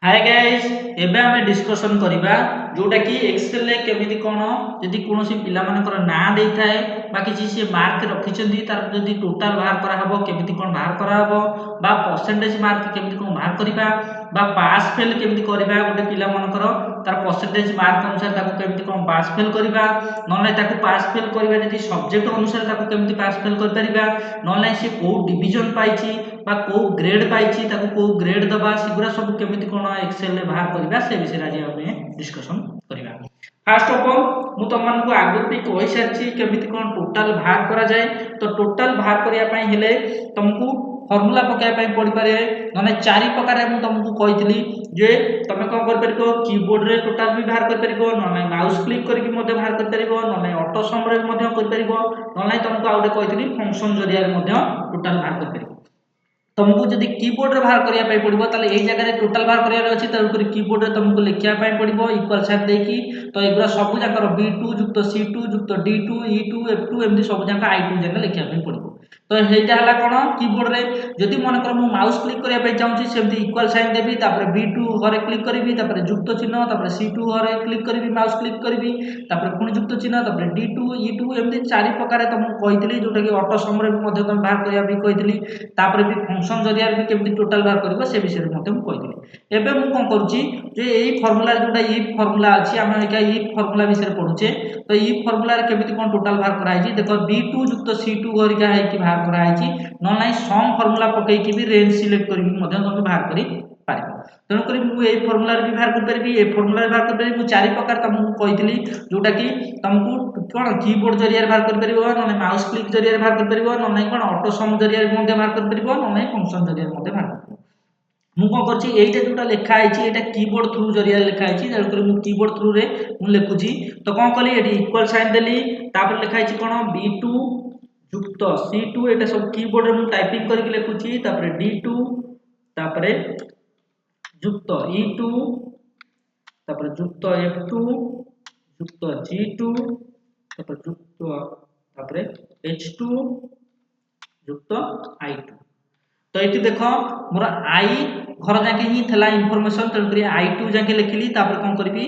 Hi guys एबे हमें discussion करिबा जोटा कि एक्सेल रे केमिति कोन जदि कोनोसी पिला मानकर ना देई थाए बा किछि से मार्क रखिचंदी तार जदि टोटल बाहर करा हबो केमिति कोन बाहर करा हबो बा परसेंटेज मार्क केमिति कोन बाहर करिबा बा पास फेल केमिति करिबा गोटे पिला मानकर तार परसेंटेज मार्क अनुसार ताको केमिति कोन पास फेल करिबा नले ताको पास फेल करिबा जदि सब्जेक्ट अनुसार ताको केमिति पास फेल कर परिबा नले से को डिवीजन पाइछि बा को ग्रेड पाइछि ताको को ग्रेड दबा सिगुरा सब केमिति कोन एक्सेल रे बाहर करिबा से विषय आज हम डिस्कशन करिबा। फर्स्ट ऑफ ऑल मु तुम मानकु आगु भी कहि सारछि केमिति कोन टोटल बाहर करा जाय तो टोटल बाहर करिया पई हेले तुमको फार्मूला पकाय पई पड़ी पारे नने चारि प्रकार मु तुमको कहितली जे तमे कोन कर परिबो कीबोर्ड रे टोटल भी बाहर कर परिबो नने माउस क्लिक करके मध्ये बाहर कर परिबो नने ऑटो सम रे मध्ये कर परिबो नने तुमको आउटे कहितली फंक्शन जरिया मध्ये टोटल बाहर कर परिबो। तुमको जदि कीबोर्ड रे बाहर करिया पई पड़िबो ताले एई जगह रे टोटल बाहर करिया रे अछि तार कीबोर्ड रे तुमको लिखिया पई पड़िबो इक्वल साइन देकी तो एगुरा सब जाकर B2 जुक्त C2 जुक्त D2 E2 F2 एमदी सब जाकर I2 जाकर लिखिया पई पड़िबो। तो हेइटा हला कोन कीबोर्ड रे जदि मन कर मु माउस क्लिक करिया पई चाहूची सेमती इक्वल साइन देबी तापर B2 हरे क्लिक करबी तापर जुक्त चिन्ह तापर C2 हरे क्लिक करबी माउस क्लिक करबी तापर पुनी जुक्त चिन्ह तापर D2 E2 एमदी चारि प्रकार तुमको कहितली जोटा कि ऑटो सम रे मध्ये तुम बाहर करिया भी कहितली तापर भी फंक्शन जरिया भी केमती टोटल बाहर करबो से विषय रे मध्ये मु कहितली। एबे मु कोन करूची जे एई फार्मूला जोटा इफ फार्मूला अछि हम एका इफ फार्मूला विषय पढुचे तो इफ फार्मूला रे केमती कोन टोटल बाहर करा हिची देखो B2 जुक्त C2 हरिका है कि बाहर करा हिची न नाही सम फार्मूला पकई कि भी रेंज सिलेक्ट करि मध्ये तुम बाहर करि पारिबो। तेनु करी मु एई फार्मूला रे भी बाहर कर परबी ए फार्मूला रे बाहर कर परबी मु चारि प्रकार तुमको कहितली जोटा कि तुमको कोन कीबोर्ड जरिया रे बाहर कर परबो न नाही माउस क्लिक जरिया रे बाहर कर परबो न नाही कोन ऑटो सम जरिया रे मध्ये बाहर कर परबो न नाही फंक्शन जरिया रे मध्ये बाहर कर परबो। मु कोन करछि एइटा जोटा लिखा आइछि एटा कीबोर्ड थ्रू जरिया लिखा आइछि जेल करी मु कीबोर्ड थ्रू रे मु लिखुछि तो कोन कली एटी इक्वल साइन देली तापर लिखा आइछि कोन B2 जुक्त C2 एटा सब कीबोर्ड रे मु टाइपिंग करके लिखुछि तापर D2 तापर जुक्त E2 तापर जुक्त F2 जुक्त G2 तापर जुक्त तापर H2 जुक्त I2 तो ये देख मोर आई घर जाके ही थला इनफॉरमेशन तेन करी I2 जाके लिखली तापर कोन करबी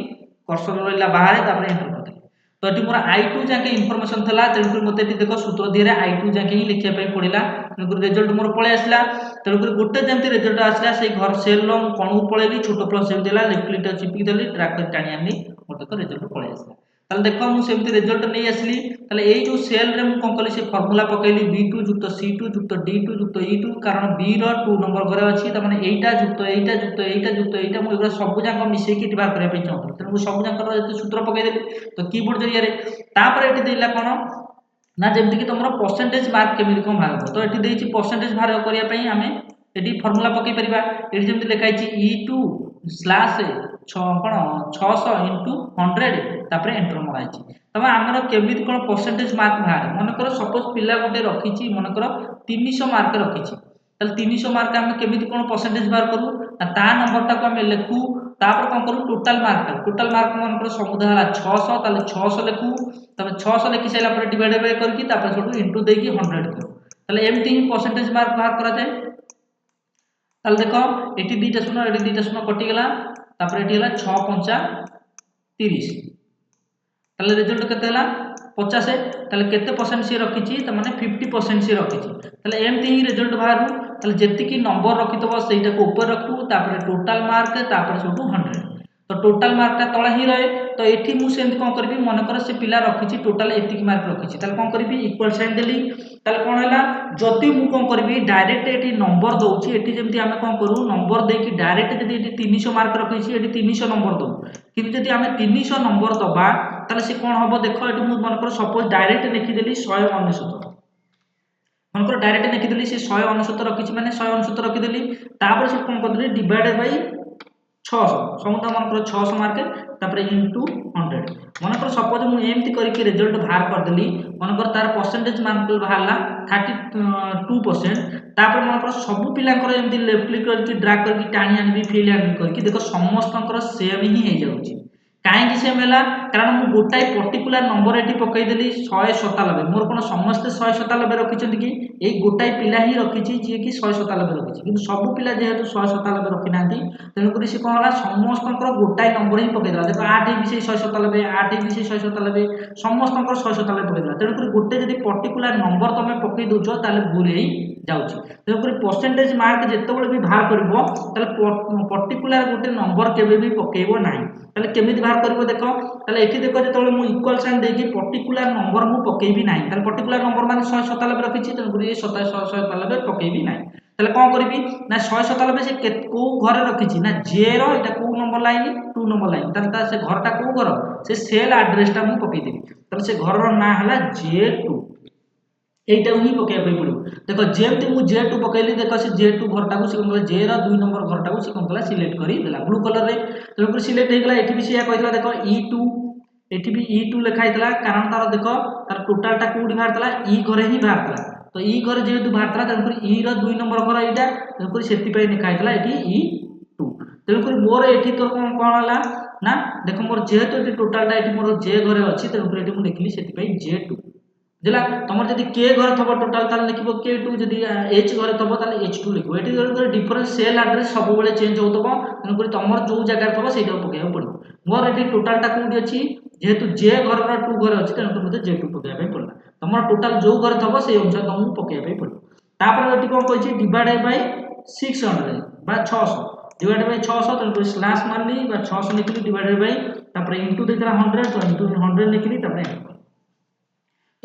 कर्सर रहला बाहर तापर एंटर कर देली तो एटी मोर I2 जाके इनफॉरमेशन थला तेन करी मते देखो सूत्र दिरे I2 जाके ही लिखिया पे पड़िला तेन करी रिजल्ट मोर पळे आसला तेन करी गोटे जेंति रिजल्ट आसला से घर सेल लो कोन पळेली छोटो प्लस देला लेफ्ट क्लिक चिपी देली ड्रैग कर टाणी आनी मोर तक रिजल्ट पळे आसला ताले देखो मु सेमती रिजल्ट नै आसली ताले एई जो सेल रे मु कोन कली से formula पकेली B2 जुक्त C2 जुक्त D2 जुक्त E2 कारण B रो 2 नंबर घरे अछि त माने एइटा जुक्त एइटा जुक्त एइटा जुक्त एइटा मु एगुरा सब जाक मिसै कि बाहर करिया पे चाहू त मु सब जाक रो सूत्र पकै देली तो कीबोर्ड जरिया रे तापर एटी देला कोन ना जेमति कि तमरो परसेंटेज मार्क केमिति कोन बाहर हो तो एटी देछि परसेंटेज बाहर करिया पे हमें एटी फार्मूला पकै परिबा एटी जेमति लिखा अछि E2 स्लैश 6 कोन 600 * 100 तापर एंटर मरा अछि तबे हमरो केमिति कोन परसेंटेज मार्क बाहर मन कर सपोज पिला गोटे रखिछि मन कर 300 मार्क रखिछि तल 300 मार्क हम केमिति कोन परसेंटेज बाहर करू ता नंबर ता को हम लिखू तापर कोन करू टोटल मार्क मन कर समुदाय हला 600 ताले 600 लिखू तबे 600 लिखि सैला पर डिवाइड बाय करके तापर छोटू इनटू देकी 100 करू ताले एमती ही परसेंटेज मार्क बाहर करा जाय ताले देखो एटी दीटा शून्य कटि गेला तापर एटी हला 6 5 30 ताले रिजल्ट केते हला 50 ताले केते परसेंट से रखिछि त माने 50% से रखिछि ताले एमती ही रिजल्ट बाहरु ताले जेति की नंबर रखितबो सेटा को ऊपर रखू तापर टोटल मार्क तापर छोटू 100 तो टोटल मार्क ता तळे ही रहे तो एठी मु सेंत कोन करबी मन कर से पिला रखिछि टोटल एतिक मार्क रखिछि ताले कोन करबी इक्वल साइन देली ताले कोन हला जति मु कोन करबी डायरेक्ट एठी नंबर दउछि एठी जेमति हमें कोन करू नंबर देकी डायरेक्ट जदि एठी 300 मार्क रखिछि एठी 300 नंबर दउ किंतु जदि हमें 300 नंबर दबा ताले से कोन होबो देखो एठी मु मन कर सपोज डायरेक्ट लिखि देली 199 मन कर डायरेक्ट लिखि देली से 199 रखिछि माने 199 रखि देली तापर से कोन कर देली डिवाइड बाय 600 समुदा मन कर 600 मार्क तापर इनटू 100 मन कर सपोज मु एमती करके रिजल्ट बाहर कर देली मन कर तार परसेंटेज मार्क बाहरला 32% तापर मन कर सब पिलांकर एमती लेफ्ट क्लिक करके ड्रैग करके टाणी आनी फिल आनी करके देखो समस्तंकर सेम ही हे जाउची कहीं सेम है कारण मुझे गोटाए पर्टिकुलर नंबर ये पकईदेली 197 मोर कौन समस्ते 197 रखिंट कि यही गोटाए पिला ही रखी जी कि 197 रखी कि सब पिला जेहेतु 197 रखी ना तेणुक सी कौन है समस्त गोटाए नंबर ही पकईदेला देखो 8 भी से 197 8 भी से 197 समस्त 197 पकईदेला तेणुक गोटे जब पर्टिकुलर नंबर तुम पकई दौच भूल ही जाऊँगी तेणुक परसेंटेज मार्क जिते भी बाहर कर पर्टिकुलर गोटे नंबर केवे पकेब ना ताले केमिति बाहर करिवो देखो ताले एठी देखो जेतबेले मु इक्वल साइन देकी पर्टिकुलर नंबर मु पकेबी नाही ताले पर्टिकुलर नंबर माने 197 रखिछि त गुरी 197 पकेबी नाही ताले कोन करबी ना 197 से को घरे रखिछि ना जे रो एटा को नंबर लाइन 2 नंबर लाइन ताले से घरटा को घर से सेल एड्रेस टा मु पकेइ देबी ताले से घर रो ना हला J2 এইটা হি পকাইয়া পাই পড়িব দেখো যেমতি মু J2 পকাইলি দেখো সে J2 ঘরটাকু সে কোন J র 2 নম্বর ঘরটাকু সে কোন কলা সিলেক্ট করি দেলা ব্লু কলর রে তেমন করে সিলেক্ট হই গলা এটি বি সিয়া কইতলা দেখো E2 এটি বি E2 লেখা হইতলা কারণ তার দেখো তার টোটালটা কোডি বাহারতলা E ঘরে হি বাহারতলা তো E ঘরে যেহেতু বাহারতলা তেমন করে E র 2 নম্বর ঘর এইটা তেমন করে সেতি পাই লেখা হইতলা এটি E2 তেমন করে মোর এটি তোর কোন কোন হলা না দেখো মোর যেহেতু এটি টোটালটা এটি মোর J ঘরে আছে তেমন করে এটি মু লিখলি সেতি পাই J2 दिला तुम जब के घर थब टोटाल ताल लिखिबो K2 जदि H घर थब ताल H2 लिखिबो एटी जर डिफरेंस सेल एड्रेस सब बेले चेंज होतबो तन करी तुमर जो जगह थब सेटा पकेबो पड़ो मोर एटी टोटालटा कोडी अछि जेहेतु J घर र 2 घर अछि तन मते J2 पकेबा पै पड़ला तुमर टोटाल जो घर थब से अनुसार तुमको पकेबा पै पड़ो तापर एटी कोन कहछि डिवाइडेड बाय 600 बा 600 डिवाइडेड बाय 600 तन करी स्लैश मारली बा 600 लिखली डिवाइडेड बाय तापर इनटू देतला 100 तो इनटू 100 लिखली तापर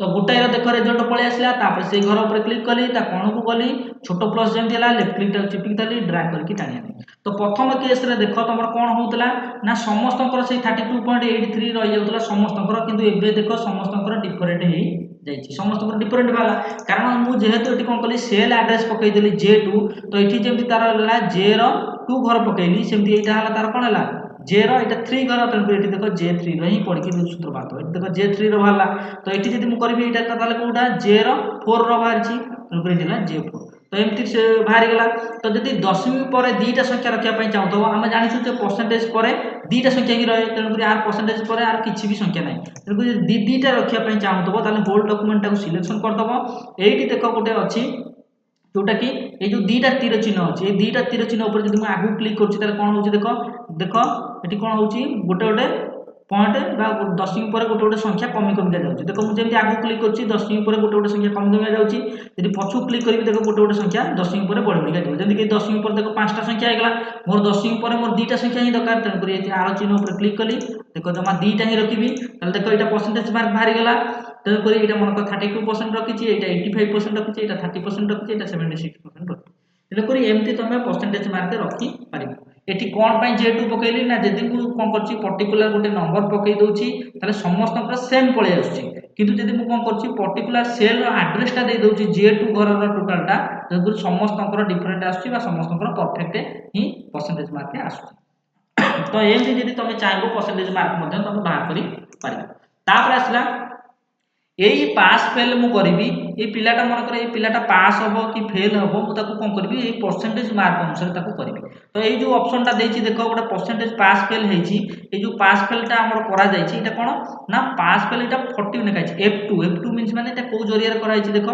तो गोटाए देख रिजल्ट पलि आसला से घर ऊपर क्लिक कली कण को गली छोट प्लस जमी लेफ्ट क्लिक चिपिक देली ड्रैग करके टाणी तो प्रथम केस रे देख तुम कौन होता ना समस्त 32.83 रही जाता समस्त किंतु एबे देख समस्त डिफरेंट हो जाइए समस्त डिफरेंट बाला कारण मुझे जेहेतु ये कौन कली सेल एड्रेस पकईदेली J2 तो ये जमी तार J रो 2 घर पकईली सेमती यहाँ तार कौन है J रो एटा 3 घर तेणुक ये देख J3 रो ही पड़ी सूत्र बाहर देख J3 रो बाहर तो ये जब मुझे करी यहाँ ताले कोटा J रो 4 रो बाहर तेणुक ये J4 तो एमती से बाहरी गला तो जब दशमी पर दीटा संख्या रखापी चाहूँ आम जाचु परसेंटेज पर दीटा संख्या ही रहे तेणुक यार परसेंटेज पर यार किसी भी संख्या ना तेणुक दीटा रखापी चाहूँ ताले होल डॉक्यूमेंट को सिलेक्शन करदब ये देख गोटे अच्छी जोटा कि ये जो दीटा तीर चिन्ह अच्छे दीटा तीर चिन्ह ऊपर जब आगू क्लिक करुँच कौन हो देख देख ये कौन हो गोटे गोटे पॉइंट दशमी पर गोटे गोटे संख्या कमी कमी जाऊँगी देख मुझे आगू क्लिक कर दशमी पर गोटे गोटे संख्या कमी कमी जाऊँगी यदि पछू क्लिक करी देख गोटे गोटे संख्या दशमी पर बढ़ी बढ़ी जाए जमीन दशमी पर देख 5टा संख्या होगा मोर दशमी पर मोर 2टा संख्या ही दरकार तेणुक आर चिन्ह पर क्लिक कली देख जमा 2टा ही रखी देख यहाँ परसेंटेज मार्क बाहरी गला तेणुक ये मन 32% रखी है 85% रखी है 30% रखी है 76% रखी तेणुक एमती तुम परसेंटेज मार्क रखिपार एटी कौन पाई J2 पकईली ना जदि मुझे कौन कर पर्टिकुलर गोटे नंबर पकई दूची ताले समस्त सेम पलि आसुची किंतु जदि मुझे कौन कर पर्टिकुलर सेल एड्रेसटा दे दूची J2 घर टोटालटा तेणुक समस्त डिफरेंट आसुची समस्त परफेक्ट ही परसेंटेज मार्क आसुची तो एमती जदि तुम चाहो परसेंटेज मार्क तुम बाहर कर पार आसला यही पास फेल मु करी ये पिलाटा मनकर ये पिलाटा पास हम कि फेल हम मुझे कौन करी ये परसेंटेज मार्क अनुसार करी तो ये जो ऑप्शनटा देख देख गोटे परसेंटेज पास फेल ये जो पास फेलटा आमर करा कौन ना पास फेल यहाँ 40 लिखा है F2 मीन्स माने कौ जरिया कराई देख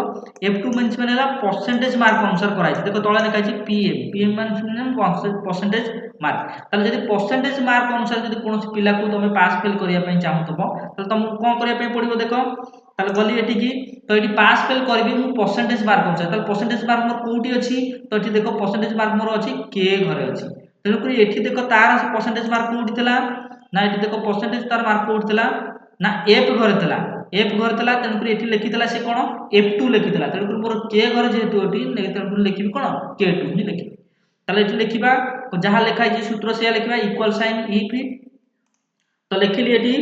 F2 मीन्स माने परसेंटेज मार्क अनुसार कराई देख तले लिखा है PM मीन्स परसेंटेज मार्क ताले जब परसेंटेज मार्क अनुसार जब कौन पिला को तुम पास फेल करने चाहूब तो तुमको कौन करने पड़ो देख ताले गली एटिकी तो ये पास फेल करी मु परसेंटेज मार्क अनुसार ताले परसेंटेज मार्क मोर कोठी अछि तो ये देख परसेंटेज मार्क मोर अछि के घरे अछि तेणुक ये देख तार परसेंटेज मार्क कोठी थिला ना ये देख परसेंटेज तार मार्क कोठी थिला ना F घरे थिला F घरे थिला तेणुक ये लिखि थिला से कोन F2 लिखि थिला तेणुक मोर के घरे जेहेतु एटी तेणुक लिखिबी कोन K2 ही लिखिबी ताले एटी लिखिबा जहाँ लिखा है सूत्र से लिखिबा इक्वल साइन इफ तो लिखिली एटी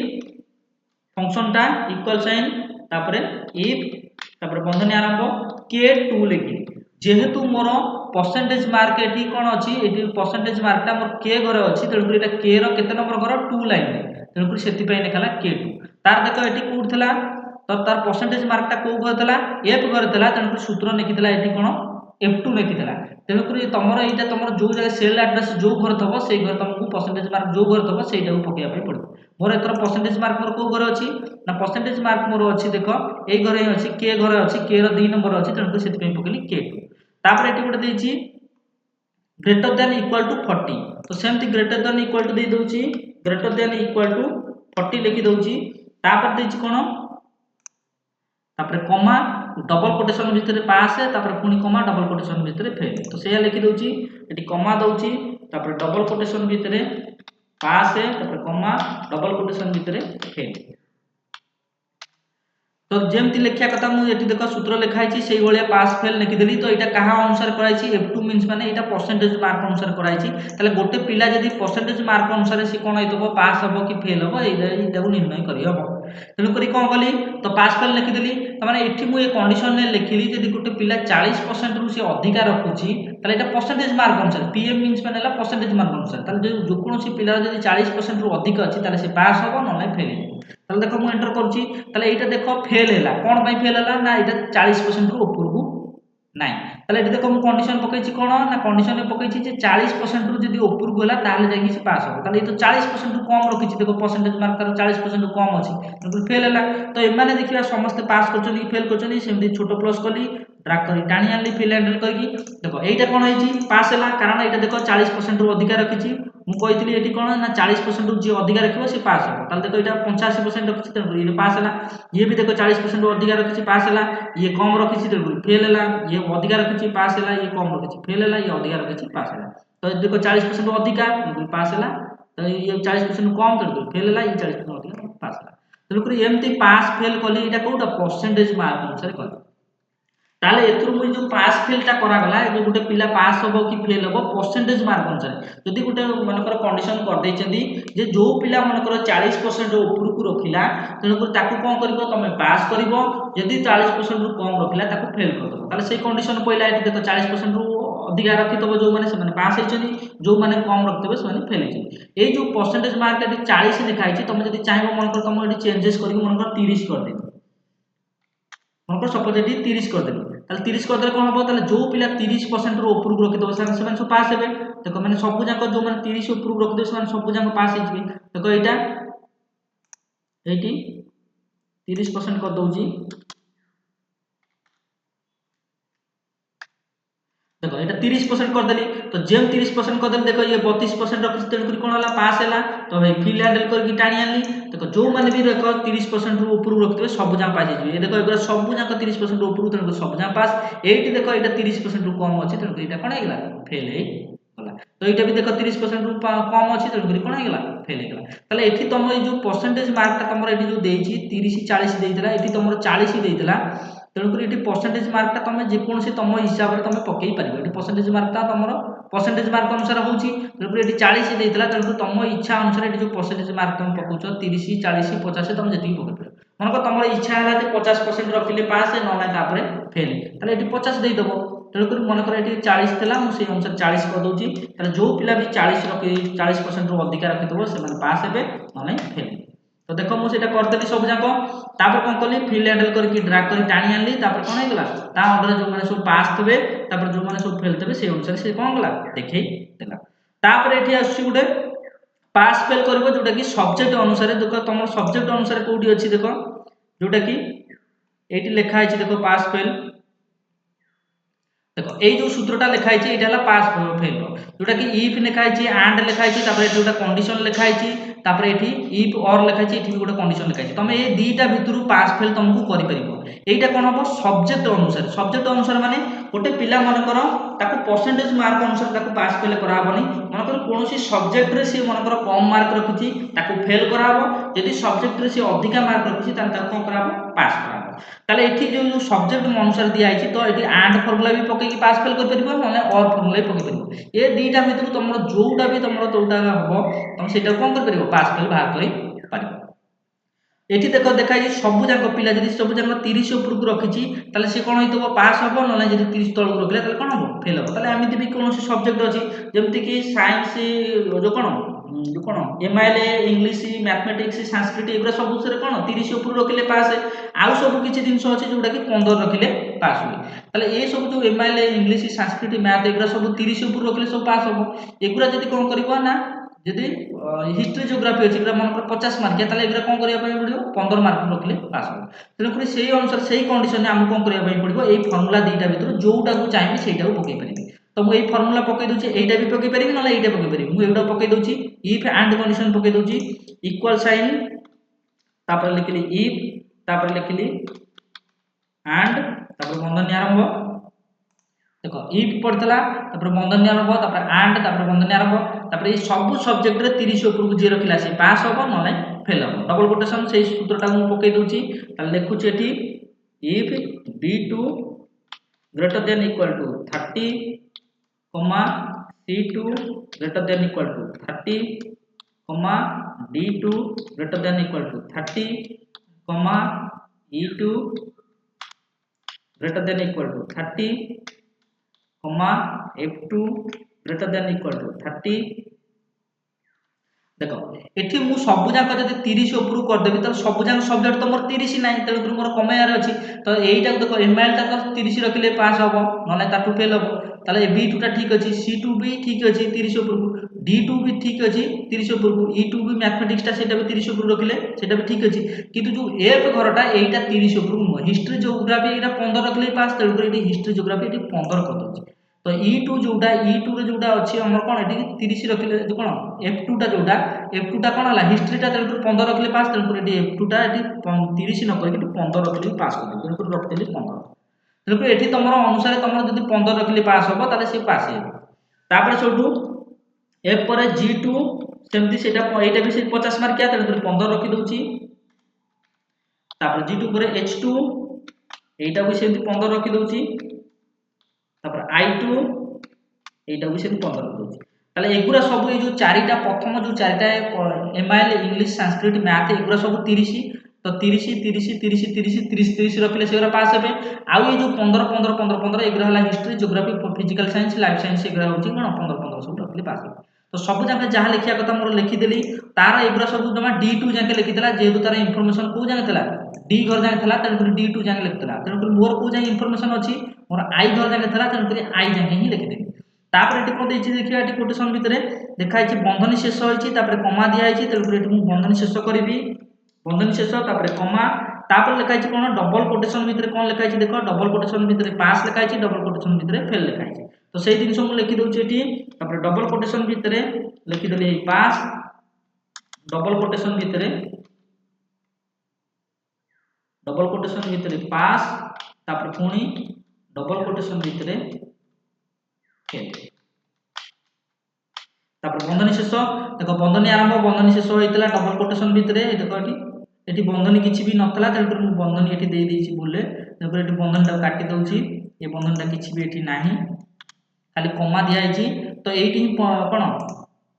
फंक्शन टा इक्वल साइन तापर इफ तापर बंधनी आरंभ K2 लिखी जेहेतु मोर परसेंटेज मार्क एटी कौन अच्छी ये परसेंटेज मार्कटा मोर के घरे अच्छी तेणुक ये के केते नंबर घर 2 लाइन तेणुक से लिखा K2 तार देख ये कौट था तो तार परसेंटेज मार्कटा कौ घर था F घर था तेणुक सूत्र लिखी ये कौन F2 लिखिदेला तेणुक तुम यहाँ तुम जो जगह सेल आड्रेस जो घर थब से घर तुमको परसेंटेज मार्क जो घर थब से पकड़ा पड़ो मोर एथर परसेंटेज मार्क मोर कौ घर अच्छी ना परसेंटेज मार्क मोर अच्छी देख ये घर ही अच्छी के घर अच्छी के रो 2 नंबर अच्छी तेणुक से पकड़ी K2 तापर ये गोटे देछि ग्रेटर देन इक्वल टू 40 तो सेमती ग्रेटर देन इक्वल टू दे दउची ग्रेटर देन इक्वल टू 40 लिखि दउची तापर देछि कोन तापर कॉमा डबल कोटेशन भितर पास तापर पुनी कॉमा डबल कोटेशन भितर फेल तो सेया लिखि दउची एटी कॉमा दउची तापर डबल कोटेशन भितर पास तापर कॉमा डबल कोटेशन भितर फेल तो जेमती लिखिया कथा मु एटी देखो सूत्र लिखा है से भलिया पास फेल लिखिदेली तो एटा कहा अनुसार कराई F2 मीन्स माने एटा परसेंटेज मार्क अनुसार कराई ताले गोटे पिला जदी परसेंटेज मार्क अनुसार से कोन होइतबो पास हबो कि फेल हबो एटा को निर्णय करि हबो तेनु करी कोन कली तो पास फेल लिखिदेली त माने एठी मु ए कंडीशन ने लिखिली जदी गोटे पिला 40% रु से अधिका रखुची ताले एटा परसेंटेज मार्क अनुसार पीएम मीन्स माने ला परसेंटेज मार्क अनुसार ताले जो कोनोसी पिला जदी 40% रु अधिक अछि ताले से पास हबो न फेल ताले देखो मु एंटर करूची ताले एटा देखो फेल हैला कोन पई फेल हैला ना एटा 40% रु ऊपर को नाही ताले एटा देखो मु कंडीशन पकैछि कोन ना कंडीशन में पकैछि जे 40% रु जदी ऊपर को हैला ताले जाई से पास हो ताले ए तो 40% रु कम रखिछि देखो परसेंटेज मार्क तार 40% रु कम अछि तो फेल हैला तो एमाने देखिबा समस्त पास करछनी फेल करछनी सेमती छोटो प्लस कली ड्रैग करी टाणी आनली फिल हैंडल करकी देखो एटा कोन होइछि पास हैला कारण एटा देखो 40% रु अधिका रखिछि मु कहितली एटी कोन ना 40% रु जे अधिका रखिबो से पास हो ताले देखो एटा 85% रखिछि त ये पास हैला ये भी देखो 40% रु अधिका रखिछि पास हैला ये कम रखिछि त फेल हैला ये अधिका रखिछि पास हैला ये कम रखिछि फेल हैला ये अधिका रखिछि पास हैला तो देखो 40% रु अधिका पास हैला तो ये 40% कम त फेल हैला ये 40% अधिका पास हैला तेणुक एमती पास फेल कली एटा कोटा परसेंटेज मार्क अनुसार कली ताले एथुर मु जो पास फेल ता करा गला ए गोटे पिला पास होबो कि फेल होबो परसेंटेज मार्क अनुसार जदी गोटे मनकर कंडीशन कर दैचंदी जे जो पिला मनकर 40% ऊपर को रखिला तेणुक ताकू कोन करबो तमे पास करबो जदी 40% रु कम रखिला ताकू फेल कर दबो ताले से कंडीशन पइला एठी देखो 40% रु अधिका रखितबो जो माने से माने पास हेचनी जो माने कम रखितबे से माने फेल हेचनी ए जो परसेंटेज मार्क एठी 40 लिखा हिची तमे जदी चाहबो मनकर तमे एठी चेंजेस करबो मनकर 30 कर देबो मनकर सपोज एठी 30 कर देबो ताले 30 कर देले कोन हबो ताले जो पिला 30% रो ऊपर को रखितबो से माने सब पास हेबे देखो माने सब जाक जो माने 30 ऊपर को रखितबो से माने सब जाक पास हेजिबे देखो एटा एठी 30% कर दउची देखो एटा 30% कर देली तो जेम 30% कर देली देखो ये 32% रखि तेन कोन होला पास हैला तो भाई फिल हैंडल करके टाणी आनली देखो जो माने भी देखो 30% रु ऊपर रखितबे सब जा पास हेजिबे ये देखो एगरा सब जाक 30% रु ऊपर तेन सब जा पास एठी देखो एटा 30% रु कम अछि तेन एटा कोन हेगला फेल हे गला तो एटा भी देखो 30% रु कम अछि तेन कोन हेगला फेल हेगला ताले एठी तम ए जो परसेंटेज मार्क ता तमर एठी जो देइछि 30 40 देइतला एठी तमर 40 देइतला तेणुक ये परसेंटेज मार्क ता तुम जेकोसी तुम हिसाब से तुम पकई पार ये परसेंटेज मार्क ता तुम परसेंटेज मार्क अनुसार होची तेणुक ये 40 देइतला तेणुक तुम इच्छा अनुसार ये जो परसेंटेज मार्क तुम पकाउछ 30 40 50 तुम जति पकई पार मनक तुम इच्छा है जे 50% रखिले पास न ना तापर फेल ताले ये 50 देइ दबो तेणुक मनकर ये 40 थिला मु से अनुसार 40 कर दउची ताले जो पिला भी 40 रखि 40% रो अधिक रखितबो से माने पास हेबे न फेल तो देखो मु सेटा कर देली सब जाको तापर कोन कली फिल हैंडल करके ड्रैग करी टाणी आनली तापर कोन हेगला ता अंदर जो माने सब पास थबे तापर जो माने सब फेल थबे से अनुसार से कोन गला देखै देला तापर एठी आसी गुटे पास फेल करबो जोटा कि सब्जेक्ट अनुसार देखो तुम सब्जेक्ट अनुसार कोठी अछि देखो जोटा कि एठी लिखा है देखो पास फेल देखो ए जो सूत्रटा लिखा है एटा ला पास फेल जोटा कि इफ लिखा है एंड लिखा है तापर एठी जोटा कंडीशन लिखा है तापर एठी इफ और लिखा है एठी भी गोटे कंडीशन लिखा है तमे ए दीटा भितरु पास फेल तुमको करि परिबो एटा कोन हो सब्जेक्ट अनुसार माने गोटे पिला मन करो ताको परसेंटेज मार्क अनुसार ताको पास फेल करा हबनी मन करो कोनोसी सब्जेक्ट रे से मन करो कम मार्क रखिछि ताको फेल करा हबो यदि सब्जेक्ट रे से अधिका मार्क रखिछि ताको कोन करा हबो पास करा हबो ताले एठी जो सब्जेक्ट अनुसार दिया आइछि तो एठी एंड फार्मूला भी पके की पास फेल कर परिबो माने और फार्मूला भी पके परिबो ए दीटा भितरु तमरो जोटा भी तमरो तोटा हबो तम सेटा कोन कर परिबो पास फेल बाहर करि परिबो एठी देखो देखाई सबु जाक पिला जदि सबु जाक 30 ऊपर रखिछि ताले से कोन होइतबो पास हबो न जदि 30 तळ को रखले ताले कोन हबो फेल हबो ताले आमिति भी कोनोसी सब्जेक्ट अछि जेमति कि साइंस जो कोन एमआईएल इंग्लिश मैथमेटिक्स संस्कृत एगुरा सब से कोन 30 ऊपर रखले पास आउ सब किछि जिंस अछि जोडा कि 15 रखले पास हुए ताले ए सब जो एमआईएल इंग्लिश संस्कृत मैथ एगुरा सब 30 ऊपर रखले सब पास हबो एगुरा जदि कोन करबो ना जदि हिस्ट्री जियोग्राफी अछि एगुरा मन 50 मार्क ताले एगुरा कोन करिया पय पड़ियो 15 मार्क रखले पास हो तेनु करी सेही अनुसार सेही कंडीशन में हम कोन करिया पय पड़ियो एई फार्मूला दुईटा भितर जोटा को चाहिबी सेटा को पकई परिबी तो मु एई फार्मूला पकई दोछि एइटा भी पकई परिबी नले एइटा पकई परिबी मु एइटा पकई दोछि इफ एंड कंडीशन पकई दोछि इक्वल साइन तापर लिखली इफ तापर लिखली एंड तापर बंधनी आरंभ देखो इफ पड़तला तापर बंधनी आरंभ तापर एंड तापर बंधनी आरंभ तापर ए सब सब्जेक्ट रे 30 ऊपर को जे रखिला से पास होबो नले फेल होबो डबल कोटेशन से सूत्रटा मु पकई दोछि ताले लिखुछि एठी if b2 greater than equal to 30 comma c2 greater than equal to 30 comma d2 greater than equal to 30 comma e2 greater than equal to 30 comma f2 greater than equal to 30 देखो एठी मु सब जाक जदि 30 ऊपर कर देबी त सब जाक सब्जेक्ट तो मोर 30 नाही तेल मोर कमेयार अछि तो एइटा देखो एमआईएल ता तो 30 रखिले पास हबो नले ताटू फेल हबो ताले बी2 टा ठीक अछि सी2 भी ठीक अछि 30 ऊपर डी2 भी ठीक अछि 30 ऊपर ई2 भी मैथमेटिक्स ता सेटा भी 30 ऊपर रखिले सेटा भी ठीक अछि किंतु जो एफ घरटा एइटा 30 ऊपर हिस्ट्री जियोग्राफी एटा 15 रखिले पास तेल कर एटी हिस्ट्री जियोग्राफी एटी 15 कर दोछि तो e2 जोटा e2 रे जोटा अछि हमर कोन एटी 30 रखिले जो कोन f2 टा जोटा f2 टा कोन हला हिस्ट्री टा तेल 15 रखिले पास तेल एटी f2 टा एटी 30 न करके 15 रखिले पास कर तेल कर रखिले 15 तेल एठी तमरो अनुसार तमरो जदी 15 रखिले पास होबो ताले से पास हे तापर छोटू f पर g2 सेमति सेटा एटा भी से 50 मार्क क्या तेल 15 रखि दोछि तापर g2 पर h2 एटा भी सेमति 15 रखि दोछि तापर i2 एटा भी से 15 रखि दोछि ताले एगुरा सब ए जो चारिटा प्रथम जो चारिटा एमआईएल इंग्लिश संस्कृत मैथ एगुरा सब 30 तो 30 30 30 30 30 30 रखले सेगरा पास हेबे आ ये जो 15 15 15 15 एगुरा हला history geography physical science life science एगुरा होची कोन 15 15 सब रखले पास हेबे तो सब जाके जहां लिखिया कथा मोर लिखि देली तार एगुरा सब जमा D2 जाके लिखितला जेहेतु तार इंफॉर्मेशन को जाके तला D घर जाके तला तन D2 जाके लिखतला तन मोर को जाके इंफॉर्मेशन अछि मोर I घर जाके तला तन I जाके ही लिखि देली तापर एटी कोन देछि देखिया एटी कोटेशन भितरे देखाइ छि बंधनी शेष होइछि तापर कमा दिया आइछि तेल एटी मु बंधनी शेष करबी बंधनी शेष तापर कमा तापर लिखाइ छि कोन डबल कोटेशन भितरे कोन लिखाइ छि देखो डबल कोटेशन भितरे पास लिखाइ छि डबल कोटेशन भितरे फेल लिखाइ छि तो सेही दिन मु लिखि दोछि एटी तापर डबल कोटेशन भितरे लिखि देली पास डबल कोटेशन भितरे पास तापर पुणी डबल कोटेशन भितरे फेल तापर बंधनी शेष देखो बंधनी आरंभ बंधनी शेष होइतला डबल कोटेशन भितरे देखो एटी बंधनी किछि भी नथला तेल कर बंधनी एटी देई देछि बोले तेल कर एटी बंधनी ता काटि दोछि ए बंधनी ता किछि भी एटी नाही खाली कमा दिया आइछि तो एटी कोन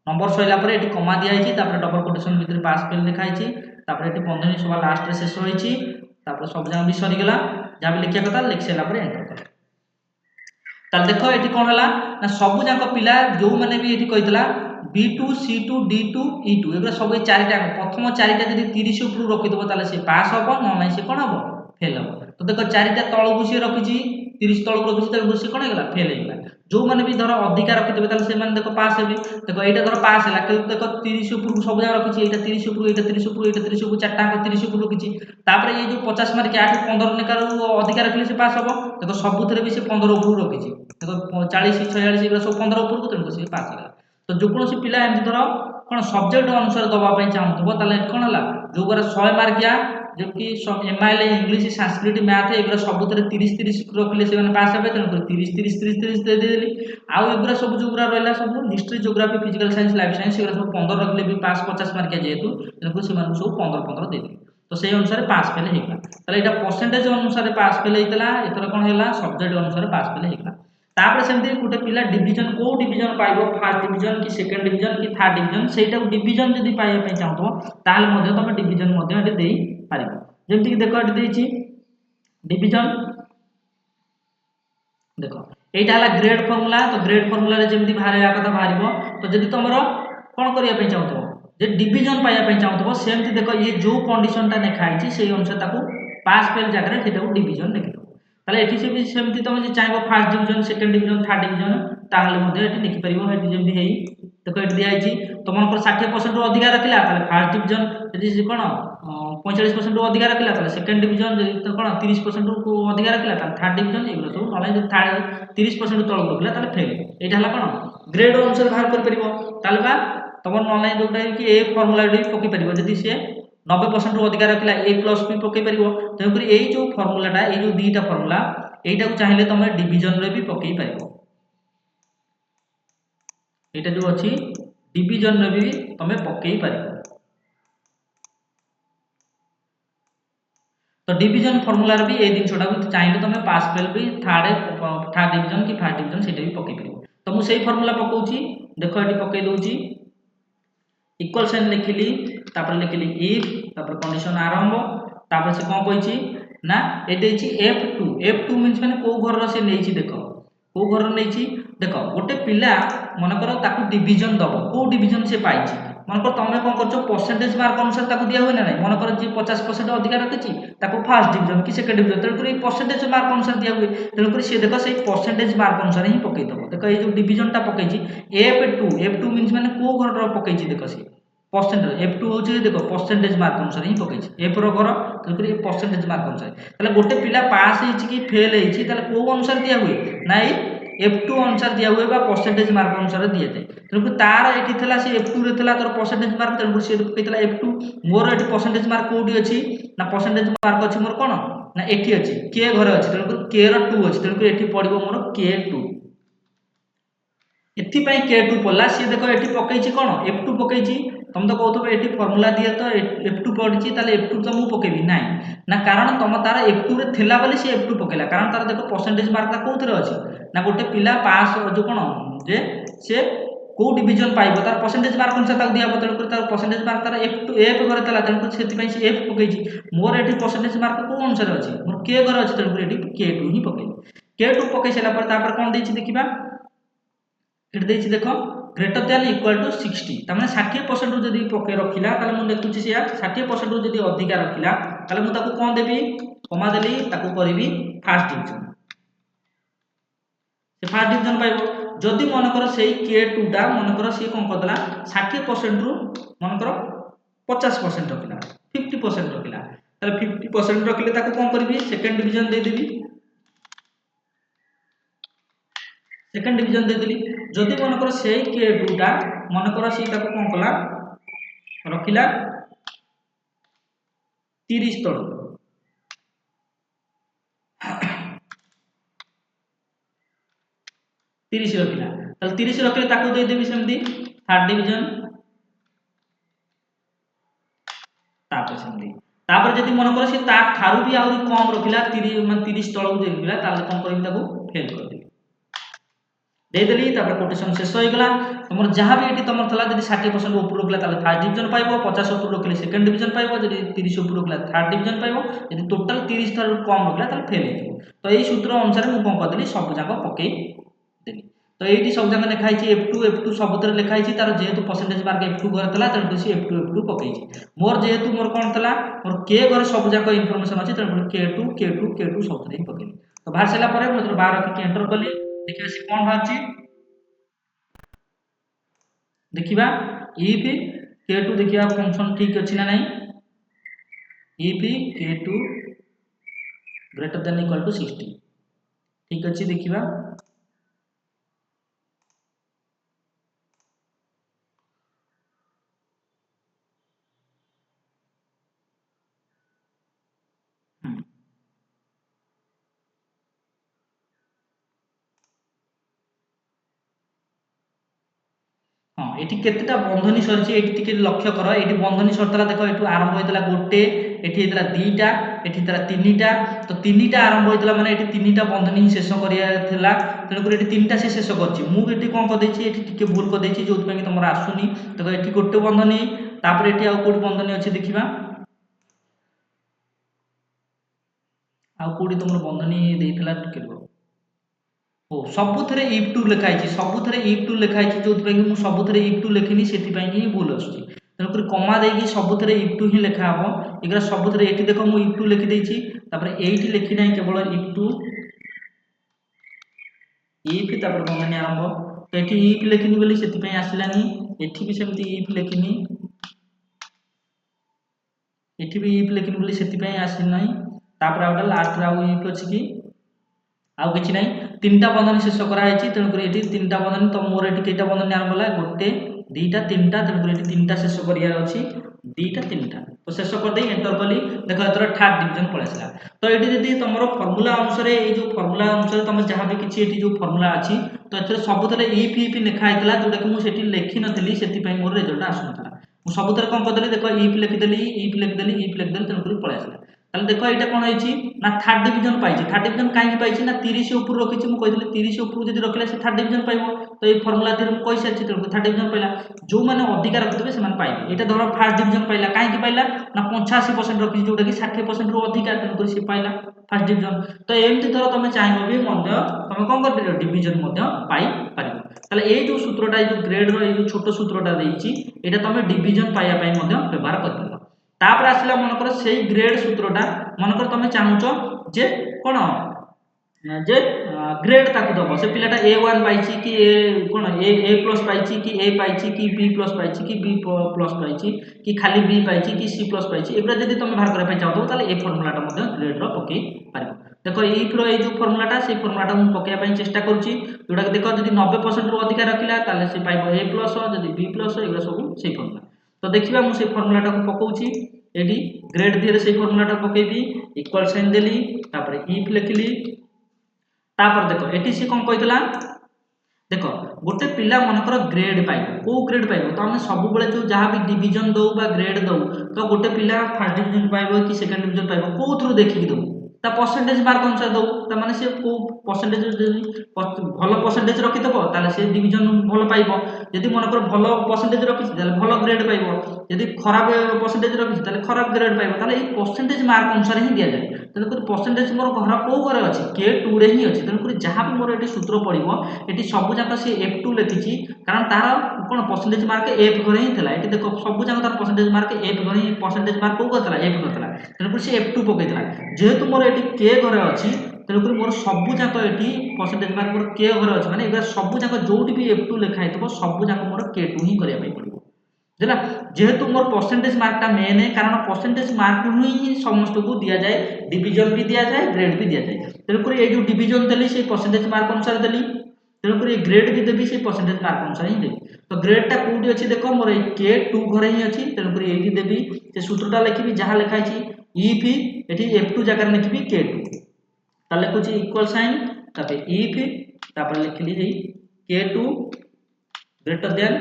नंबर सइला पर एटी कमा दिया आइछि तापर डबल कोटेशन भितरे पास फेल लिखा आइछि तापर एटी बंधनी सभा लास्ट रे शेष होइछि तापर सब जाम भी सरी गेला जा भी लिखिया कथा लिख सेला पर एंटर कर ताल देखो एटी कोन हला ना सब जाक पिला जो माने भी eighty कहितला B2 C2 D2 E2 एगुरा सब चारिटा प्रथम चारिटा जदी 30 ऊपर रखि दबो ताले से पास होबो न नै से कोन होबो फेल होबो तो देखो चारिटा तळकु से रखिछि 30 तळकु रखिछि ताले से कोन हेगला फेल हेगला जो माने भी धर अधिकार रखि देबे ताले से माने देखो पास हेबे देखो एटा धर पास हला के देखो 30 ऊपर सब जा रखिछि एटा 30 ऊपर एटा 30 ऊपर एटा 30 ऊपर चारटा 30 ऊपर रखिछि तापर ये जो 50 मार्क 8 15 निकार अधिकार रखले से पास होबो देखो सबुथरे भी से 15 ऊपर रखिछि देखो 40 46 एगुरा सब 15 ऊपर को तेन से पास हेगला तो जो कोनोसी पिला एमति धर कोन सब्जेक्ट अनुसार दबा पय चाहतबो ताले कोन हला जो गुरा 100 मार्किया जो कि एमआईएल इंग्लिश संस्कृत मैथ एगुरा सबुतरे 30 30 रखले से माने पास हेबे तेन 30 30 30 30 दे देली आ एगुरा सब जो गुरा रहला सब history geography physical science life science एगुरा सब 15 रखले भी पास 50 मार्किया जेहेतु तेन से माने सब 15 15 दे देली तो सेही अनुसार पास फेल हेगला ताले एटा परसेंटेज अनुसार पास फेल हेतला एतर कोन हेला सब्जेक्ट अनुसार पास फेल हेगला तापर सेमती गोटे पिला डिवीजन को डिवीजन पाइबो फर्स्ट डिवीजन कि सेकंड डिवीजन कि थर्ड डिवीजन सेटा डिवीजन जदी पाइबा पय चाहतो ताले मध्ये तमे डिवीजन मध्ये एटे देई पारिबो जेमति कि देखो एटी देछि डिवीजन देखो एटा हला ग्रेड फार्मूला तो ग्रेड फार्मूला रे जेमति बाहर कथा बाहरिबो तो जदि तमरो कोन करिया पे चाहतो जे डिवीजन पाया पे चाहतो सेमति देखो ये जो कंडीशन ता देखाइछि सेही अनुसार ताको पास फेल जगह रे सेटाको डिवीजन लिखि दो ताले एठी से भी सेमति तमे जे चाहबो first division second division third division ताहले मध्ये एठी लिखि परिबो एठी जेमति हेई देखो एठी दिया आइछि तमनकर 60% रु अधिक रखिला ताले फर्स्ट डिवीजन जदि कोन 45% रु अधिक रखिला ताले सेकंड डिवीजन जदि तो कोन 30% रु अधिक रखिला ताले थर्ड डिवीजन एगुलो सब नले जदि 30% तळ रखिला ताले फेल एटा हला कोन ग्रेड अनुसार बाहर कर परिबो ताले बा तमन नले जोटा कि ए फार्मूला डी पकि परिबो जदि से 90% रु अधिक रखिला a प्लस b पकि परिबो तेनकरी एई जो फार्मूलाटा एई जो दीटा फार्मूला एटा को चाहिले तमे डिवीजन रे भी पकि परिबो एटा जो अछि डिवीजन रे भी तमे पकि परिबो तो डिवीजन फार्मूला रे भी ए दिन छोटा भी चाहिले तमे पास फेल भी थर्ड डिवीजन की फर्स्ट डिवीजन सेटा भी पकि परिबो तो मु सेही फार्मूला पकोउची देखो एटी पकि दोउची इक्वल साइन लिखिली तापर लिखिली इफ तापर कंडीशन आरंभ तापर से कोन कहिची ना ए देछि f2 मींस माने को घर से नेछि देखो को घर नेछि देखो गोटे पिला मन करो ताकू डिवीजन दबो को डिवीजन से पाइछि मन करो तमे कोन करछो परसेंटेज मार्क अनुसार ताकू दिया होय ना नै मन करो जे 50% अधिक रखिछि ताकू फर्स्ट डिवीजन की सेकंड डिवीजन तेन करी परसेंटेज मार्क अनुसार दिया हुए तेन करी से देखो से परसेंटेज मार्क अनुसार ही पकई दबो देखो ए जो डिवीजन ता पकईछि f2 मींस माने को घर रो पकईछि देखो से परसेंटेज f2 होची देखो परसेंटेज मार्क अनुसार ही पकईछि f रो घर तेन करी परसेंटेज मार्क अनुसार तले गोटे पिला पास हेछि कि फेल हेछि तले को अनुसार दिया हुए नाइ f2 अनुसार दिया हुए बा परसेंटेज मार्क अनुसार दिया जाय तेन तार एठी थला से f2 रे थला तोर परसेंटेज मार्क तेन से पकईतला f2 मोर एठी परसेंटेज मार्क कोडी अछि ना परसेंटेज मार्क अछि मोर कोन ना एठी अछि k घर अछि तेन k रो 2 अछि तेन एठी पडिबो मोर k2 एथि पई k2 पडला से देखो एठी पकईछि कोन f2 पकईछि तुम तो कहथबो एठी फार्मूला दिए तो f2 पडछि ताले f2 तो मु पकेबी नाइ ना कारण तुम तार f2 रे थेला बोली से f2 पकेला कारण तार देखो परसेंटेज मार्क ता कोथरे अछि ना गोटे पिला पास जो कोन जे से को डिवीजन पाइबो तार परसेंटेज मार्क अनुसार ताक दिया बतल कर तार परसेंटेज मार्क तार f2 f घर तला तेन कर सेति पई से f पकेछि मोर एठी परसेंटेज मार्क को अनुसार अछि मोर k घर अछि तेन कर एठी k2 ही पकेइ k2 पकेइ सेला पर तापर कोन देछि देखिबा एठी देछि देखो ग्रेटर देन इक्वल टू 60 तामाने 60% रु जदी पके रखिला ताले मु देखुछि से 60% रु जदी अधिक रखिला ताले मु ताको कोन देबी कमा देली ताको करबी फर्स्ट डिवीजन से फर्स्ट डिवीजन पाइबो जदि मन कर सेही k2 टा मन कर से कोन करदला 60% रु मन कर 50% रखिला 50% रखिला ताले 50% रखिले ताको कोन करबी सेकंड डिवीजन दे देबी सेकंड डिवीजन दे देली जदि मन कर सेही k2 टा मन कर से ताको कोन कला रखिला 30 तळ 30 रखिला ताले 30 रखिले ताको दे देबी सेमदी थर्ड डिवीजन तापर सेमदी तापर जदि मन कर से ता थारु भी आउरी कम रखिला 30 तळ देबिला ताले कोन करबी ताको फेल कर देबी दे देली तापर कोटेशन शेष होई गला तमर जहां भी एठी तमर थला जदि 60% ऊपर रखला ताले फर्स्ट डिवीजन पाइबो 50 ऊपर रखले सेकंड डिवीजन पाइबो जदि 30 ऊपर रखला थर्ड डिवीजन पाइबो जदि टोटल 30 थारु कम रखला ताले फेल हेइबो तो एई सूत्र अनुसार मु कोन करदेली सब जाक पकेई देली तो एठी सब जाक लिखा हिची f2 सबतर लिखा हिची तार जेहेतु परसेंटेज मार्क f2 घर थला तन से f2 पकेइची मोर जेहेतु मोर कोन थला मोर k घर सब जाक इंफॉर्मेशन अछि तन k2 सबतर ही पकेली तो बाहर सेला परे मोर 12 रखि एंटर कली देखिबा से कोन बाहरची देखिबा if k2 देखिबा फंक्शन ठीक अछि ना नै if k2 greater than equal to 60 ठीक अछि देखिबा हाँ एठी केतेटा बंधनी सरछि एठी टिके लक्ष्य कर एठी बंधनी सरतला देखो एठू आरंभ होइतला गोटे एठी हेतला दुईटा एठी हेतला तीनटा तो तीनटा आरंभ होइतला माने एठी तीनटा बंधनी शेष करिया थला तेनु कर एठी तीनटा से शेष करछि मु एठी कोन क देछि एठी टिके भूल क देछि जोत पे तमरा आसुनी देखो एठी गोटे बंधनी तापर एठी आ कोठी बंधनी अछि देखिबा आउ कोडी तुम बंधनी देइतला टिके ओ सबुथरे इफ टू लिखाई सबुथरे इफ टू लिखाई जो कि मु सबुथरे इफ टू लिखिनी सेति पई ही भूल आछी तेणुकर कमा देकी सबुथरे इफ टू ही लिखा हम एगरा सबुथरे एठी देखो मु इफ टू लिखि देइची तापर एठी लिखि नै केवल इफ टू इफ तापर बंधनी आरंभ तो एठी इफ लिखिनी बोली सेति पई आसिलानी एठी भी सेमती इफ लिखिनी एठी भी इफ लिखिनी बोली सेति पई आसी नै तापर आउटा लास्ट रा इफ अछि कि आउ किछि नै तीनटा बंधनी शेष करा हैछि तेणुकर एठी तीनटा बंधनी तो मोर एठी केटा बंधनी आरंभ होला गोटे दीटा तीनटा तेणुकर एठी तीनटा शेष करिया अछि दीटा तीनटा तो शेष कर दे एंटर कली देखो एतर थर्ड डिवीजन पळासला तो एठी जदी तमरो फार्मूला अनुसार ए जो फार्मूला अनुसार तमे जहां भी किछि एठी जो फार्मूला अछि तो एतर सबुतले इफ लिखा हैतला जोटा कि मु सेठी लेखि नथली सेति पई मोर रिजल्ट आसुनथला मु सबुतले कोन करदेली देखो इफ लिखदेली तेणुकर पळासला ताले देखो एटा कोन हैछि ना थर्ड डिवीजन पाइछि थर्ड डिवीजन काहे पाइछि ना 30 ऊपर रखिछि मु कहितले 30 ऊपर जदी रखले से थर्ड डिवीजन पाइबो तो ए फार्मूला थी मु कहि सारछि तो थर्ड डिवीजन पाइला जो माने अधिकार रखितबे से माने पाइबे एटा धरो फर्स्ट डिवीजन पाइला काहे कि पाइला ना 85% रखिछि जोटा कि 60% रो अधिकार तेणुकर से पाइला फर्स्ट डिवीजन तो एमति धरो तमे चाहिबो भी मध्य तमे कोन कर परिबो डिवीजन मध्य पाइ परिबो ताले ए जो सूत्रटा ए जो ग्रेड रो ए जो छोटो सूत्रटा देइछि एटा तमे डिवीजन पाइया पई मध्य व्यवहार करबो तापर आसिला मनकर सेही ग्रेड सूत्रटा मनकर तमे चाहुचो जे कोन जे ग्रेड ताकू दबो से पिलाटा A1 पाइछि कि ए कोन ए प्लस पाइछि कि ए पाइछि कि बी प्लस पाइछि कि बी प्लस पाइछि कि खाली बी पाइछि कि सी प्लस पाइछि एबरा जदी तमे बाहर करे पय चाहतो ताले ए फार्मूलाटा मध्ये ग्रेड रो पके पारिबो देखो इफ रो ए जो फार्मूलाटा से फार्मूलाटा मु पके पय चेष्टा करूची जोडा कि देखो जदी 90% रो अधिकार रखिला ताले से पाइबो ए प्लस जदी बी प्लस एबरा सब सेही फार्मूला तो देखिबा मु से फार्मूलाटा को पकोउची एडी ग्रेड दिरे से फार्मूलाटा पकेबी इक्वल साइन देली तापर इफ लिखली तापर देखो एटी से कोन कहितला देखो गोटे पिला मनकर ग्रेड पाइबो को ग्रेड पाइबो तो हम सब बेले जो जहां भी डिवीजन दउ बा ग्रेड दउ तो गोटे पिला फर्स्ट डिवीजन पाइबो कि सेकंड डिवीजन पाइबो को थ्रू देखि दउ ता परसेंटेज मार्क अनुसार दउ ता माने से को परसेंटेज भलो परसेंटेज रखि दबो ताले से डिवीजन भलो पाइबो यदि मनकर भलो परसेंटेज रखि ताले भलो ग्रेड पाइबो यदि खराब परसेंटेज रखि ताले खराब ग्रेड पाइबो ताले ए परसेंटेज मार्क अनुसार ही दिया जाय तेणुकर परसेंटेज मोर घर को घरे अछि K2 रे ही अछि तेणुकर जहां भी मोर एटी सूत्र पड़िबो एटी सब जाक से F2 लिखिछि कारण तार कोन परसेंटेज मार्क F घरे ही थला एटी देखो सब जाक तार परसेंटेज मार्क F घरे ही परसेंटेज मार्क को करथला F करथला तेणुकर से F2 पकेथला जेहेतु मोर एटी K घरे अछि तेणुकर मोर सब जाक एटी परसेंटेज मार्क मोर K घरे अछि माने एबा सब जाक जोटी भी F2 लिखा हेतबो सब जाक मोर K2 ही करिया पई पड़िबो देला जेहेतु मोर परसेंटेज मार्कटा मेन है कारण परसेंटेज मार्क ही समस्त को दिया जाए डिवीजन भी दिया जाए ग्रेड भी दिया जाए तेणुकर ये जो डिवीजन देली से परसेंटेज मार्क अनुसार देली तेणुकर ये ग्रेड भी देबी से परसेंटेज मार्क अनुसार ही देबी तो ग्रेडटा कोठी अछि देखो मोर K2 घरे ही अछि तेणुकर एठी देबी से सूत्रटा लिखिबी जहां लिखा अछि इफ एठी F2 जगह लिखिबी K2 ताले कुछ इक्वल साइन तापर इफ तापर लिखली जे K2 greater than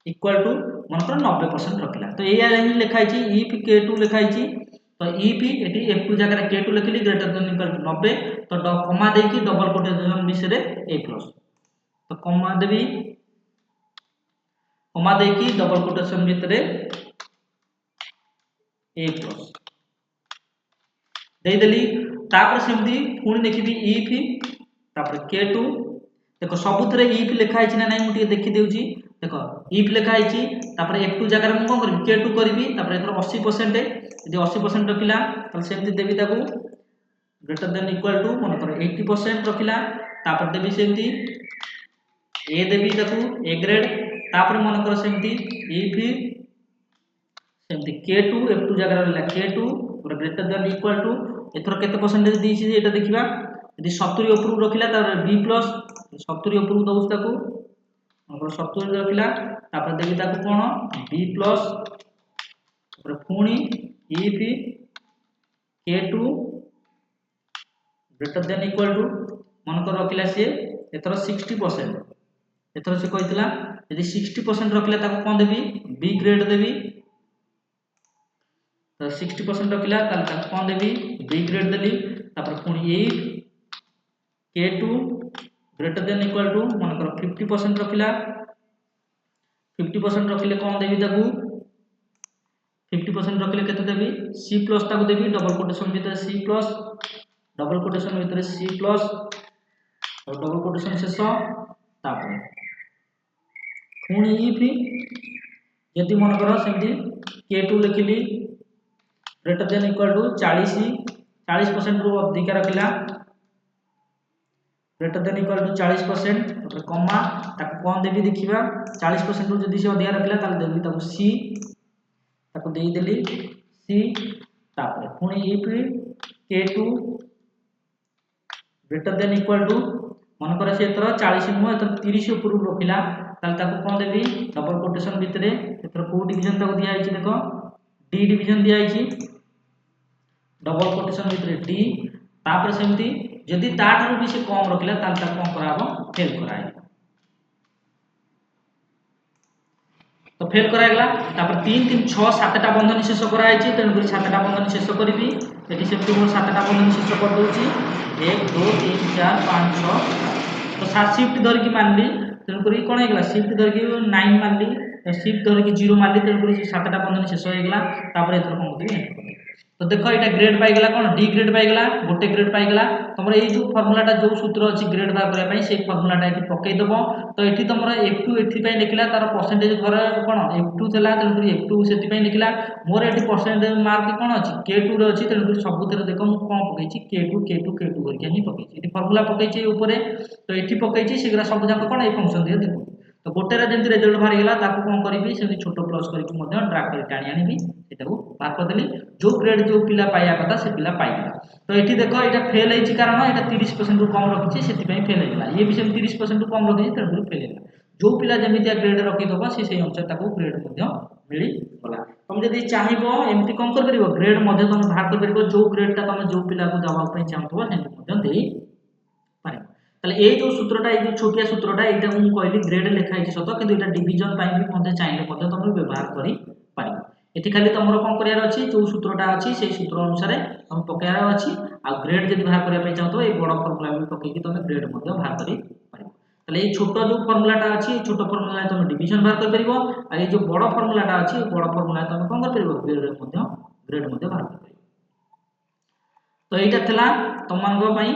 equal to मनकर 90% रखला तो एया ही लिखाई छी इफ K2 लिखाई छी तो इफ एटी F2 जगह K2 लिखली ग्रेटर देन इक्वल टू 90 तो कमा दे की डबल कोटेशन विषय A प्लस तो कमा देबी कमा दे की डबल कोटेशन भीतर A प्लस दे देली तापर सेमती पुणी देखिबी इफ तापर K2 देखो सबुथरे इफ लिखा है ना नहीं मुझे देखि देउची देखो इफ लिखा है तापर F2 जगह में कोन करबी K2 करबी तापर एकर 80% यदि 80% रखिला त सेमती देबी ताको ग्रेटर देन इक्वल टू मन कर 80% रखिला तापर देबी सेमती ए देबी ताको ए ग्रेड तापर मन कर सेमती इफ सेमती K2 F2 जगह रहला K2 और ग्रेटर देन इक्वल टू एथर केते परसेंटेज दिछि एटा देखिबा यदि 70 ऊपर रखिला तापर B प्लस 70 ऊपर दउस ताको और 70 रखिला तापर देबी ताको कोन B प्लस तापर पुणी if K2 greater than equal to मन कर रखिला से एथर 60% एथर से कहितला यदि 60% रखिला ताको कोन देबी B ग्रेड देबी तो 60% रखिला ताल ताको कोन देबी B ग्रेड देली तापर पुणी if K2 greater than equal to मन कर 50% रखिला 50% रखिले कोन देबी ताकू 50% कोटेशन रखले केते देबी सी प्लस ताको देबी डबल कोटेशन भीतर सी प्लस डबल कोटेशन भीतर सी प्लस और डबल कोटेशन शेष तापर पुणी इफ यदि मन कर सेमती k2 लिखिली ग्रेटर देन इक्वल टू 40% रु अधिक रखिला greater than equal to 40% comma ताको कोन देबी देखिबा 40% रु जदी से अधिक रखिला ताल देबी ताको सी ताको देई देली सी तापर पुणी if k2 greater than equal to मन कर से एतर 40 नु एतर 30 ऊपर रखिला ताल ताको कोन देबी डबल कोटेशन भितरे एतर को डिवीजन ताको दिया आइछि देखो डी डिवीजन दिया आइछि डबल कोटेशन भितरे डी तापर सेमती जदि ताठारु भी से कम रखिला ताल ता कोन कराबो फेल कराइ तो फेल कराइला तापर 3 3 6 7टा बंधन शेष कराइ छि तेन करी 7टा बंधन शेष करबी एटी सेमती मोर 7टा बंधन शेष कर दोछि 1 2 3 4 5 6 तो 7 शिफ्ट धर की मानली तेन करी कोन हेगला शिफ्ट धर की 9 मानली शिफ्ट धर की 0 मानली तेन करी 7टा बंधन शेष हेगला तापर एतर कोन होतबी तो देखो एटा ग्रेड पाई गेला कोन डी ग्रेड पाई गेला गोटे ग्रेड पाई गेला तमरो ए जो फार्मूलाटा जो सूत्र अछि ग्रेड बार करै पई से फार्मूलाटा एठी पकै दबो तो एठी तमरो f2 एठी पई लिखला तार परसेंटेज घर कोन f2 थला तेन करी f2 सेति पई लिखला मोर एठी परसेंटेज मार्क कोन अछि k2 रे अछि तेन करी सब थरे देखो मु कोन पकै छि k2 करके ही पकै छि एठी फार्मूला पकै छि ऊपरे तो एठी पकै छि सेगरा सब जाक कोन ए फंक्शन दियो देखो तो गोटे रे जेंति रिजल्ट बाहर गेला ताको कोन करबी सेति छोटो प्लस करके मध्य ड्रैग कर टाणी आनिबी एटाको बाहर कर देली जो ग्रेड जो पिला पाया कथा से पिला पाई गेला तो एठी देखो एटा फेल हेछि कारण एटा 30% रु कम रखि छि सेति पई फेल हेला ये भी सेम 30% रु कम रखि छि तेनु फेल हेला जो पिला जेमितिया ग्रेड रखि दबो से अनुसार ताको ग्रेड मध्य मिली गला तुम जदी चाहिबो एमति कम कर परिबो ग्रेड मध्य तुम बाहर कर परिबो जो ग्रेडटा तुम जो पिला को दबा पई चाहतो सेति मध्य देई पारिबो ताले ए जो सूत्रटा ए जो छोटिया सूत्रटा एटा मु कहली ग्रेड लेखा है सतो किंतु एटा डिवीजन पाई भी मते चाहिले मते तुम व्यवहार करि पारिबो एठी खाली तमरो कोन करियार अछि जो सूत्रटा अछि सेही सूत्र अनुसार हम पकायार अछि आ ग्रेड जदी बाहर करिया पई चाहतो ए बडो फार्मूला भी पकै कि तुम ग्रेड मते बाहर करि पारिबो ताले ए छोटो जो फार्मूलाटा अछि छोटो फार्मूला तुम डिवीजन बाहर कर परिबो आ ए जो बडो फार्मूलाटा अछि बडो फार्मूला तुम कोन कर परिबो ग्रेड मते बाहर कर परिबो तो एटा थला तमनको पई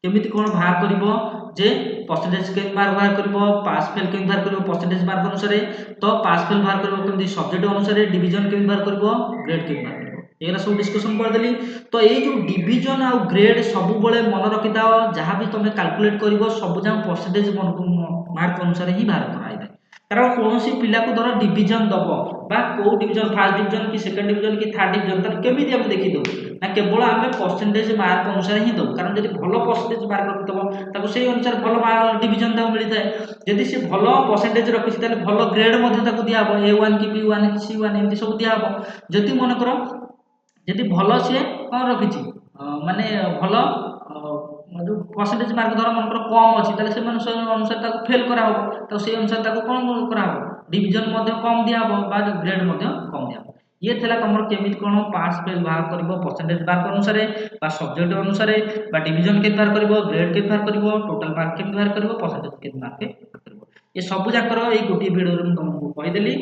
केमिति कोन बाहर करिवो जे परसेंटेज के बाहर करिवो पास फेल के बाहर करिवो परसेंटेज बाहर अनुसार तो पास फेल बाहर करिवो केमिति सब्जेक्ट अनुसार डिवीजन के बाहर करिवो ग्रेड के बाहर करिवो एरा सब डिस्कशन कर देली तो ए जो डिवीजन आ ग्रेड सब बेले मन रखि दाओ जहां भी तुम कैलकुलेट करिवो सब जा परसेंटेज मार्क अनुसार ही बाहर कराई दे कारण कोनोसी पिला को धर डिवीजन दबो बा को डिवीजन फर्स्ट डिवीजन की सेकंड डिवीजन की थर्ड डिवीजन त केमिति हम देखि दो ना केवल आमे परसेंटेज मार्क अनुसार ही दो कारण जदि भलो परसेंटेज मार्क रखितबो ताको सेही अनुसार भलो डिवीजन ताको मिलि थाए जदि से भलो परसेंटेज रखिछि ताले भलो ग्रेड मध्ये ताको दिया हबो A1 की B1 की C1 एमति सब दिया हबो जदि मन करो जदि भलो से कोन रखिछि माने भलो जो परसेंटेज मार्क धर मन कम अछि ताले से अनुसार ताको फेल करा हो तो से अनुसार ताको कोन करा हो डिवीजन मध्ये कम दिया हो बा ग्रेड मध्ये कम दिया हो ये थला तमर केमित कोन पास फेल बाहर करबो परसेंटेज मार्क अनुसार बा सब्जेक्ट अनुसार बा डिवीजन के बाहर करबो ग्रेड के बाहर करबो टोटल मार्क के बाहर करबो परसेंटेज के मार्क के करबो ये सब जाकर ए गोटी वीडियो रे हम तुमको कहि देली